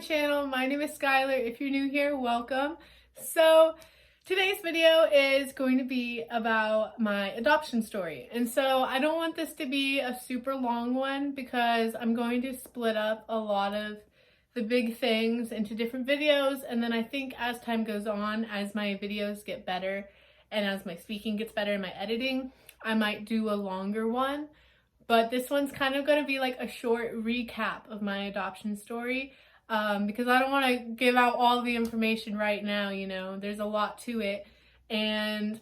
my channel. My name is Skylar. If you're new here, welcome. So today's video is going to be about my adoption story. And so I don't want this to be a super long one because I'm going to split up a lot of the big things into different videos. And then I think as time goes on, as my videos get better and as my speaking gets better and my editing, I might do a longer one. But this one's kind of going to be like a short recap of my adoption story because I don't want to give out all the information right now, you know. There's a lot to it and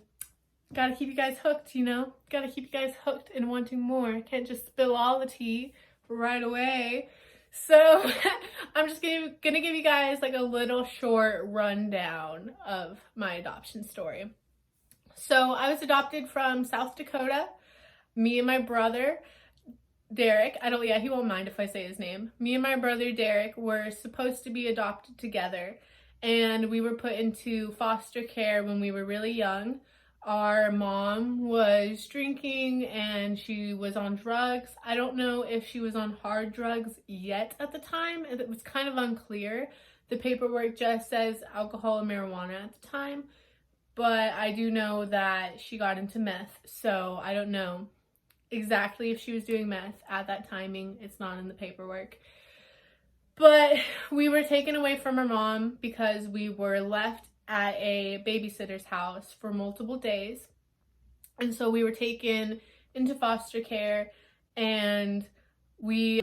gotta keep you guys hooked, you know. Gotta keep you guys hooked and wanting more. Can't just spill all the tea right away. So I'm just gonna give you guys like a little short rundown of my adoption story. So I was adopted from South Dakota. Me and my brother Derek, he won't mind if I say his name. Me and my brother Derek were supposed to be adopted together, and we were put into foster care when we were really young. Our mom was drinking and she was on drugs. I don't know if she was on hard drugs yet at the time. It was kind of unclear. The paperwork just says alcohol and marijuana at the time, but I do know that she got into meth, so I don't know exactly if she was doing meth at that timing. It's not in the paperwork. But we were taken away from our mom because we were left at a babysitter's house for multiple days. And so we were taken into foster care, and we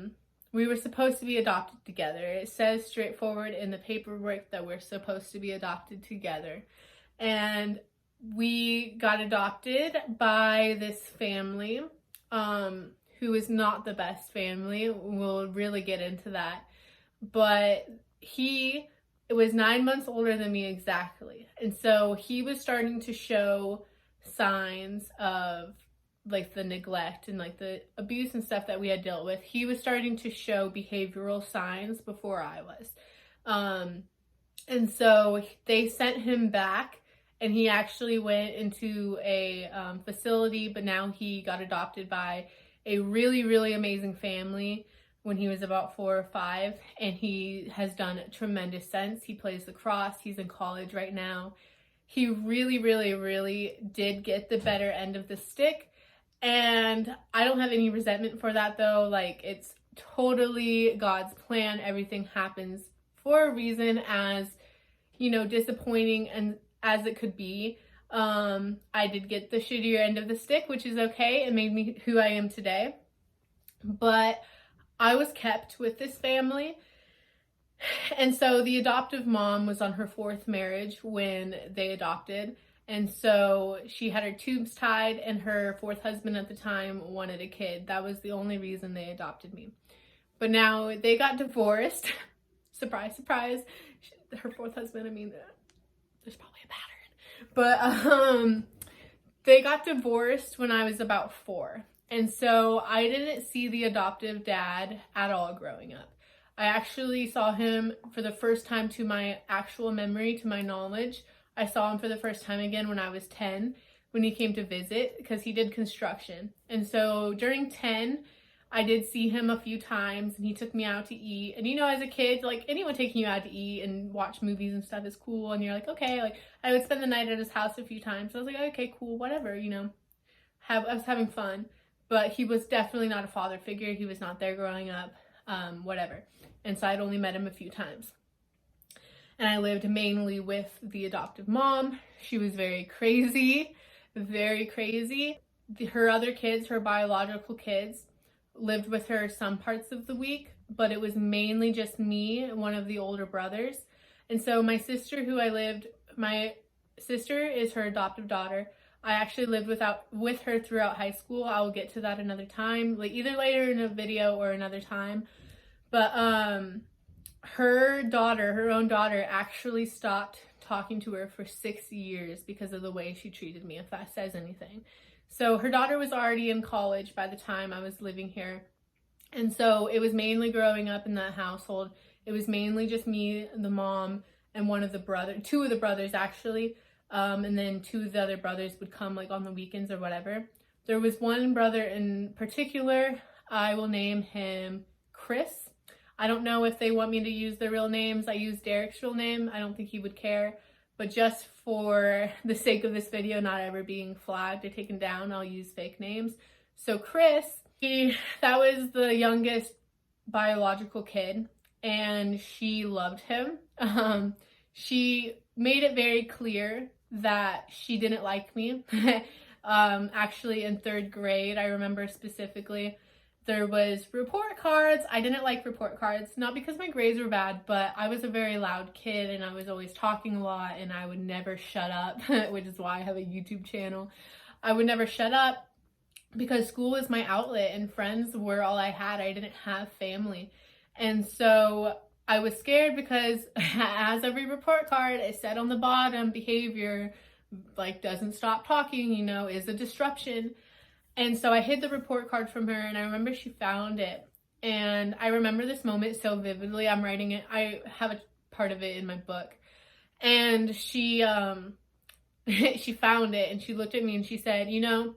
were supposed to be adopted together. It says straightforward in the paperwork that we're supposed to be adopted together. And we got adopted by this family who is not the best family. We'll really get into that. But he was 9 months older than me exactly. And so he was starting to show signs of like the neglect and like the abuse and stuff that we had dealt with. He was starting to show behavioral signs before I was. And so they sent him back. And he actually went into a facility, but now he got adopted by a really, really amazing family when he was about 4 or 5. And he has done tremendous since. He plays lacrosse. He's in college right now. He really, really, really did get the better end of the stick. And I don't have any resentment for that, though. Like, it's totally God's plan. Everything happens for a reason, as, you know, disappointing and as it could be. I did get the shittier end of the stick, which is okay. It made me who I am today. But I was kept with this family. And so the adoptive mom was on her 4th marriage when they adopted. And so she had her tubes tied, and her 4th husband at the time wanted a kid. That was the only reason they adopted me. But now they got divorced. Surprise, surprise. Her 4th husband, I mean, there's probably a pattern. But they got divorced when I was about 4. And so I didn't see the adoptive dad at all growing up. I actually saw him for the first time, to my actual memory, to my knowledge. I saw him for the first time again when I was 10, when he came to visit, because he did construction. And so during 10, I did see him a few times, and he took me out to eat. And you know, as a kid, like, anyone taking you out to eat and watch movies and stuff is cool. And you're like, okay, like, I would spend the night at his house a few times. So I was like, okay, cool, whatever, you know. I was having fun. But he was definitely not a father figure. He was not there growing up, whatever. And so I'd only met him a few times. And I lived mainly with the adoptive mom. She was very crazy, very crazy. Her other kids, her biological kids, lived with her some parts of the week, but it was mainly just me and one of the older brothers. And so my sister my sister is her adoptive daughter. I actually lived with her throughout high school. I will get to that another time, like either later in a video or another time. But her own daughter actually stopped talking to her for 6 years because of the way she treated me, if that says anything. So her daughter was already in college by the time I was living here. And so it was mainly growing up in that household. It was mainly just me, the mom, and two of the brothers actually. And then 2 of the other brothers would come like on the weekends or whatever. There was one brother in particular, I will name him Chris. I don't know if they want me to use their real names. I use Derek's real name. I don't think he would care. But just for the sake of this video not ever being flagged or taken down, I'll use fake names. So Chris, that was the youngest biological kid, and she loved him. She made it very clear that she didn't like me. Actually, in 3rd grade, I remember specifically, there was report cards. I didn't like report cards, not because my grades were bad, but I was a very loud kid and I was always talking a lot and I would never shut up, which is why I have a YouTube channel. I would never shut up because school was my outlet and friends were all I had. I didn't have family. And so I was scared because as every report card, it said on the bottom, behavior, like doesn't stop talking, you know, is a disruption. And so I hid the report card from her and I remember she found it. And I remember this moment so vividly. I'm writing it. I have a part of it in my book. And she she found it and she looked at me and she said, you know,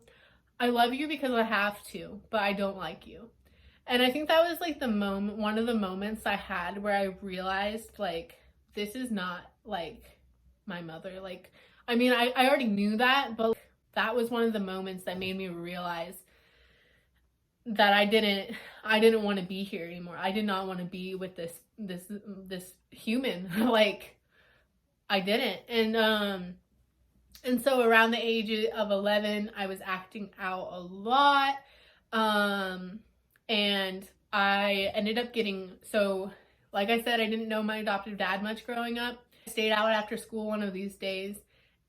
I love you because I have to, but I don't like you. And I think that was like the moment, one of the moments I had where I realized like, this is not like my mother. Like, I mean, I already knew that, but that was one of the moments that made me realize that I didn't want to be here anymore. I did not want to be with this human. Like, I didn't. And so around the age of 11, I was acting out a lot. And I ended up getting, so like I said, I didn't know my adoptive dad much growing up. I stayed out after school one of these days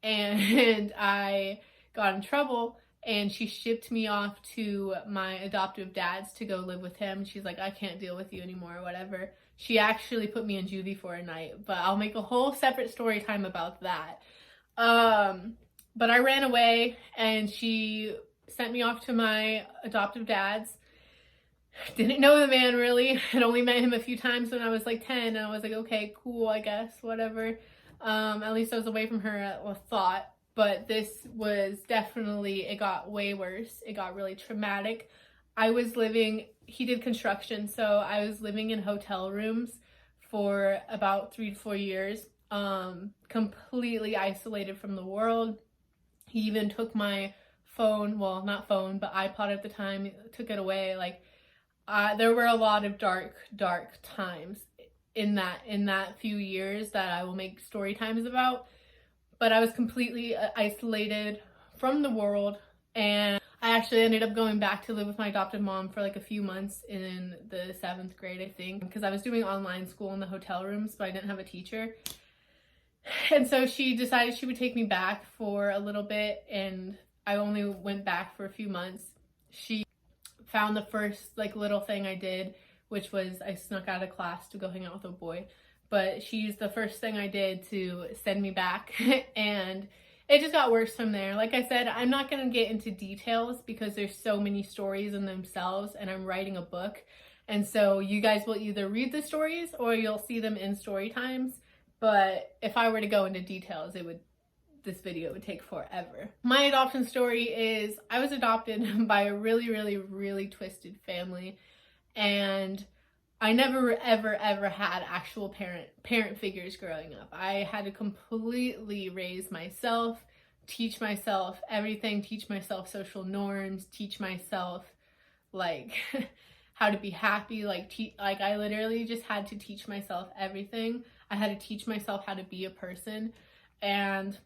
and I got in trouble and she shipped me off to my adoptive dad's to go live with him. She's like, I can't deal with you anymore or whatever. She actually put me in juvie for a night, but I'll make a whole separate story time about that. But I ran away and she sent me off to my adoptive dad's. Didn't know the man really. Had only met him a few times when I was like 10 and I was like, okay, cool, I guess, whatever. At least I was away from her, or thought. But this was definitely, it got way worse. It got really traumatic. He did construction, so I was living in hotel rooms for about 3 to 4 years, completely isolated from the world. He even took my phone, well, not phone, but iPod at the time, took it away. Like, there were a lot of dark times in that few years that I will make story times about. But I was completely isolated from the world, and I actually ended up going back to live with my adoptive mom for like a few months in the 7th grade, I think, because I was doing online school in the hotel rooms, but I didn't have a teacher. And so she decided she would take me back for a little bit, and I only went back for a few months. She found the first like little thing I did, which was I snuck out of class to go hang out with a boy. But she used the first thing I did to send me back and it just got worse from there. Like I said, I'm not going to get into details because there's so many stories in themselves and I'm writing a book. And so you guys will either read the stories or you'll see them in story times. But if I were to go into details, this video would take forever. My adoption story is I was adopted by a really twisted family, and I never ever had actual parent figures growing up. I had to completely raise myself, teach myself everything, teach myself social norms, teach myself like how to be happy, like I literally just had to teach myself everything. I had to teach myself how to be a person, and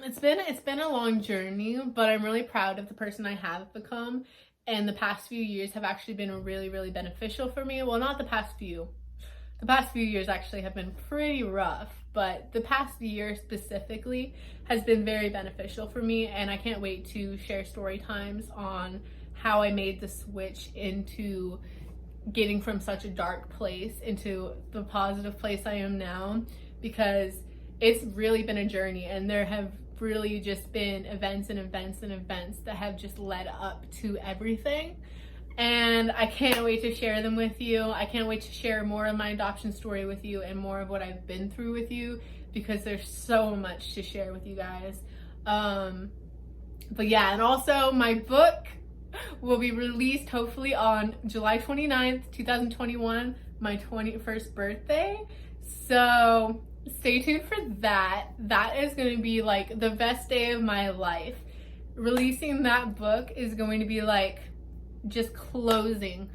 it's been a long journey, but I'm really proud of the person I have become. And the past few years have actually been really beneficial for me. Well, not the past few. The past few years actually have been pretty rough, but the past year specifically has been very beneficial for me, and I can't wait to share story times on how I made the switch into getting from such a dark place into the positive place I am now, because it's really been a journey, and there have really just been events that have just led up to everything, and I can't wait to share them with you. I can't wait to share more of my adoption story with you and more of what I've been through with you, because there's so much to share with you guys. But yeah, and also my book will be released hopefully on July 29th, 2021. my 21st birthday. So stay tuned for that. That is going to be like the best day of my life. Releasing that book is going to be like just closing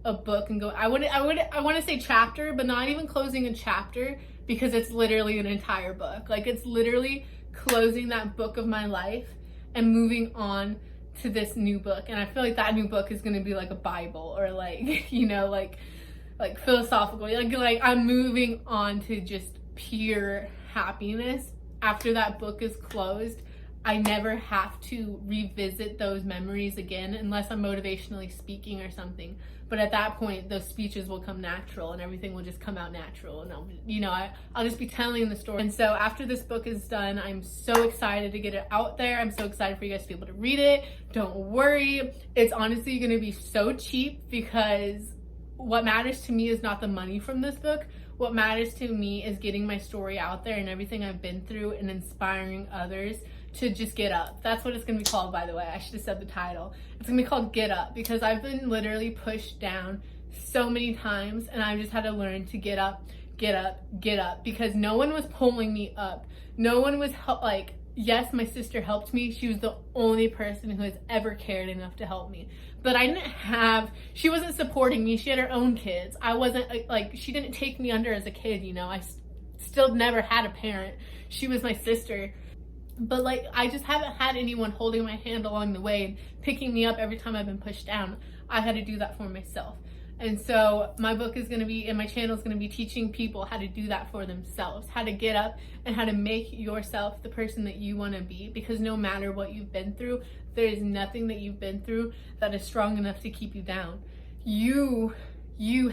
a book and go, I want to say chapter, but not even closing a chapter, because it's literally an entire book. Like, it's literally closing that book of my life and moving on to this new book. And I feel like that new book is going to be like a Bible, or like, you know, like philosophical, like I'm moving on to just pure happiness. After that book is closed, I never have to revisit those memories again, unless I'm motivationally speaking or something. But at that point, those speeches will come natural and everything will just come out natural. And I'll just be telling the story. And so after this book is done, I'm so excited to get it out there. I'm so excited for you guys to be able to read it. Don't worry. It's honestly going to be so cheap, because what matters to me is not the money from this book. What matters to me is getting my story out there and everything I've been through, and inspiring others to just get up. That's what it's gonna be called, by the way. I should have said the title. It's gonna be called Get Up, because I've been literally pushed down so many times, and I just had to learn to get up, because no one was pulling me up. No one was like, yes, my sister helped me. She was the only person who has ever cared enough to help me. But she wasn't supporting me. She had her own kids. I wasn't, like, she didn't take me under as a kid, you know. I still never had a parent. She was my sister. But like, I just haven't had anyone holding my hand along the way and picking me up every time I've been pushed down. I had to do that for myself. And so my book is going to be, and my channel is going to be, teaching people how to do that for themselves, how to get up and how to make yourself the person that you want to be. Because no matter what you've been through, there is nothing that you've been through that is strong enough to keep you down. You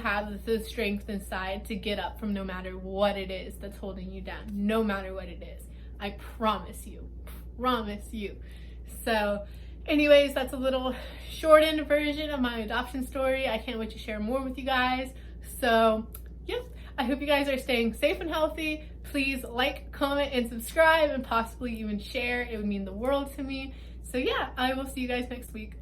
have the strength inside to get up from no matter what it is that's holding you down, no matter what it is. I promise you. So anyways, that's a little shortened version of my adoption story. I can't wait to share more with you guys. So yes, I hope you guys are staying safe and healthy. Please like, comment, and subscribe, and possibly even share. It would mean the world to me. So yeah, I will see you guys next week.